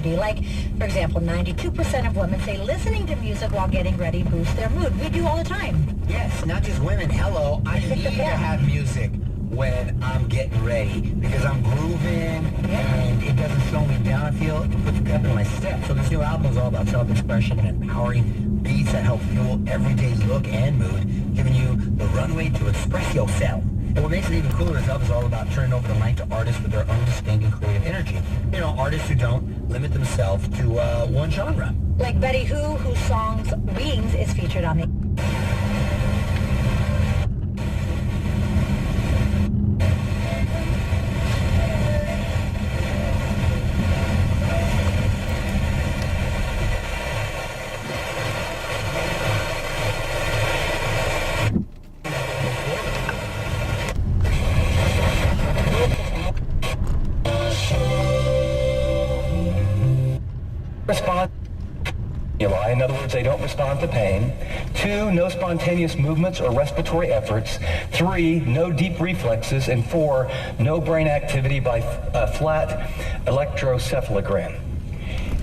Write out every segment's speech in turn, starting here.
community. Like, for example, 92% of women say listening to music while getting ready boosts their mood. We do all the time. Yes, not just women. Hello, I need to have music when I'm getting ready because I'm grooving and it doesn't slow me down. I feel it puts pep in my step. So this new album is all about self-expression and empowering beats that help fuel everyday look and mood, giving you the runway to express yourself. And what makes it even cooler, this album is all about turning over the mic to artists with their own distinct and creative energy. You know, artists who don't limit themselves to one genre. Like Betty Who, whose song's Wings is featured on the... Respond. In other words, they don't respond to pain. 2, no spontaneous movements or respiratory efforts. 3, no deep reflexes. And 4, no brain activity by flat electrocephalogram.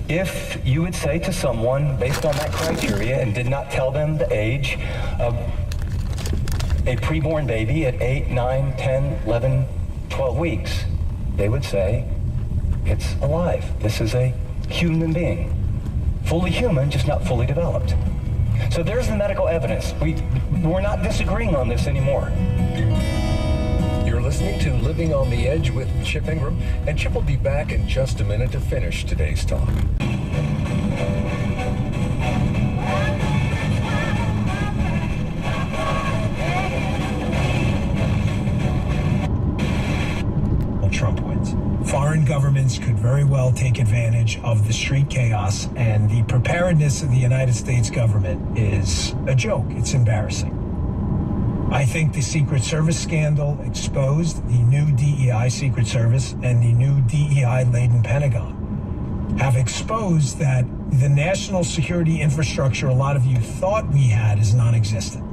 If you would say to someone, based on that criteria, and did not tell them the age of a preborn baby at 8, 9, 10, 11, 12 weeks, they would say, it's alive. This is a human being. Fully human, just not fully developed. So there's the medical evidence. We're not disagreeing on this anymore. You're listening to Living on the Edge with Chip Ingram, and Chip will be back in just a minute to finish today's talk. Trump wins. Foreign governments could very well take advantage of the street chaos, and the preparedness of the United States government is a joke. It's embarrassing. I think the Secret Service scandal exposed the new DEI Secret Service and the new DEI-laden Pentagon have exposed that the national security infrastructure a lot of you thought we had is non-existent.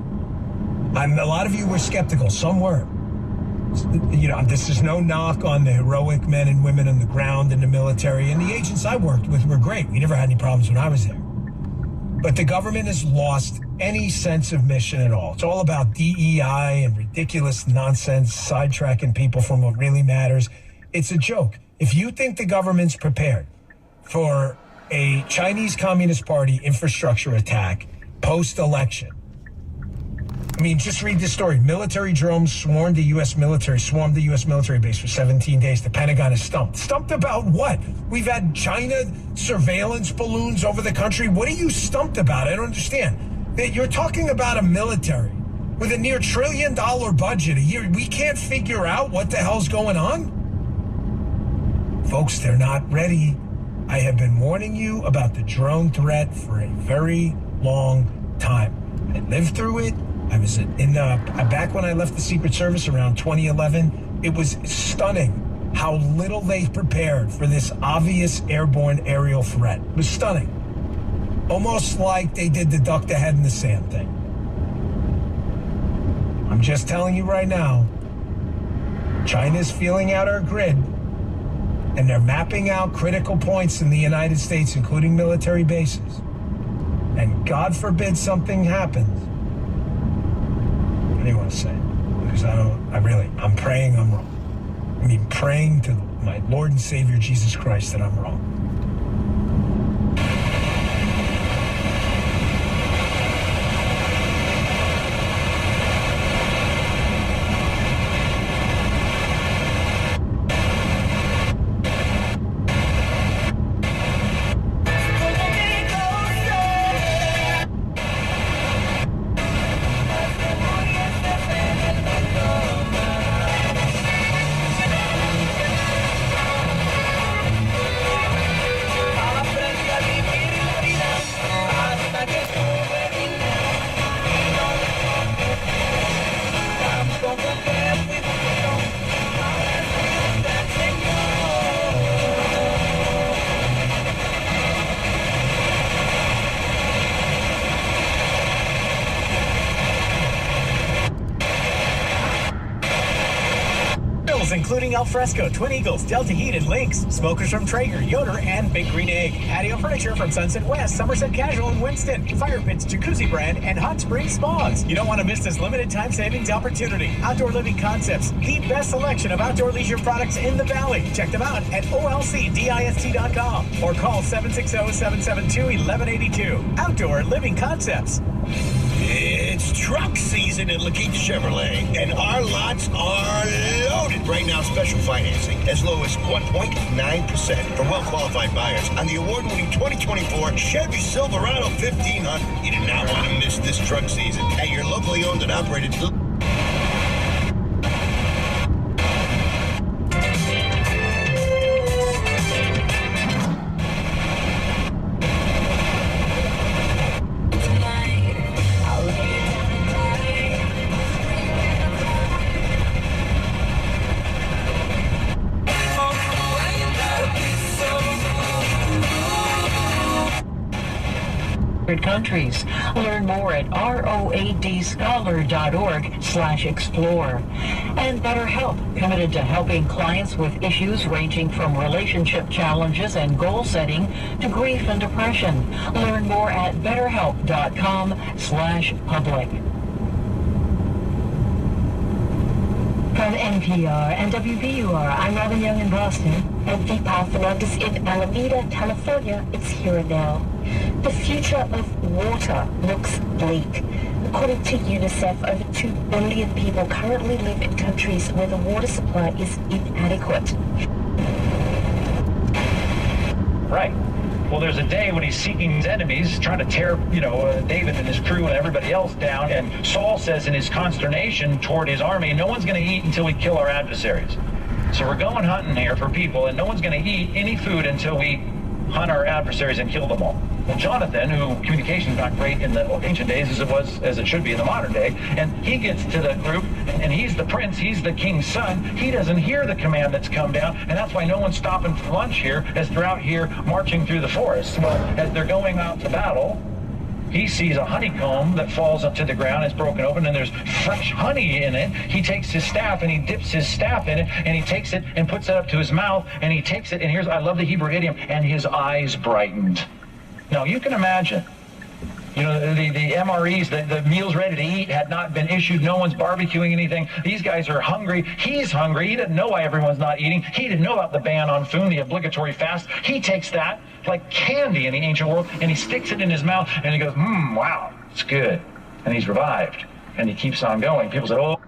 A lot of you were skeptical. Some were. You know, this is no knock on the heroic men and women on the ground in the military, and the agents I worked with were great. We never had any problems when I was there. But the government has lost any sense of mission at all. It's all about DEI and ridiculous nonsense, sidetracking people from what really matters. It's a joke. If you think the government's prepared for a Chinese Communist Party infrastructure attack post-election, I mean, just read this story. Military drones swarmed the U.S. military base for 17 days. The Pentagon is stumped. Stumped about what? We've had China surveillance balloons over the country. What are you stumped about? I don't understand. You're talking about a military with a near $1 trillion budget a year. We can't figure out what the hell's going on? Folks, they're not ready. I have been warning you about the drone threat for a very long time. I lived through it. I was back when I left the Secret Service around 2011. It was stunning how little they prepared for this obvious airborne aerial threat. It was stunning. Almost like they did the duck the head in the sand thing. I'm just telling you right now, China's feeling out our grid, and they're mapping out critical points in the United States, including military bases. And God forbid something happens. What do you want to say? Because I'm praying I'm wrong. I mean, praying to my Lord and Savior Jesus Christ that I'm wrong. including Al Fresco, Twin Eagles, Delta Heat, and Lynx. Smokers from Traeger, Yoder, and Big Green Egg. Patio furniture from Sunset West, Somerset Casual, and Winston. Fire Pits Jacuzzi brand, and Hot Springs Spas. You don't want to miss this limited time savings opportunity. Outdoor Living Concepts, the best selection of outdoor leisure products in the Valley. Check them out at olcdist.com or call 760-772-1182. Outdoor Living Concepts. It's truck season at LaKeith Chevrolet, and our lots are loaded. Right now, special financing as low as 1.9% for well-qualified buyers on the award-winning 2024 Chevy Silverado 1500. You do not want to miss this truck season at your locally owned and operated... countries. Learn more at roadscholar.org/explore. And BetterHelp, committed to helping clients with issues ranging from relationship challenges and goal setting to grief and depression. Learn more at betterhelp.com/public. From NPR and WBUR, I'm Robin Young in Boston. And Deepa Fernandez in Alameda, California. It's here and now. The future of water looks bleak. According to UNICEF, over 2 billion people currently live in countries where the water supply is inadequate. Right. Well, there's a day when he's seeking his enemies, trying to tear, David and his crew and everybody else down. And Saul says in his consternation toward his army, no one's going to eat until we kill our adversaries. So we're going hunting here for people, and no one's going to eat any food until we hunt our adversaries and kill them all. Well, Jonathan, who communication's not great in the ancient days as it should be in the modern day, and he gets to the group, and he's the prince, he's the king's son. He doesn't hear the command that's come down, and that's why no one's stopping for lunch here as they're out here marching through the forest. Well, as they're going out to battle, he sees a honeycomb that falls up to the ground. It's broken open, and there's fresh honey in it. He takes his staff, and he dips his staff in it, and he takes it and puts it up to his mouth, and he takes it, and I love the Hebrew idiom, and his eyes brightened. Now, you can imagine, the MREs, the meals ready to eat had not been issued. No one's barbecuing anything. These guys are hungry. He's hungry. He didn't know why everyone's not eating. He didn't know about the ban on food, the obligatory fast. He takes that like candy in the ancient world, and he sticks it in his mouth, and he goes, wow, it's good. And he's revived, and he keeps on going. People say, oh,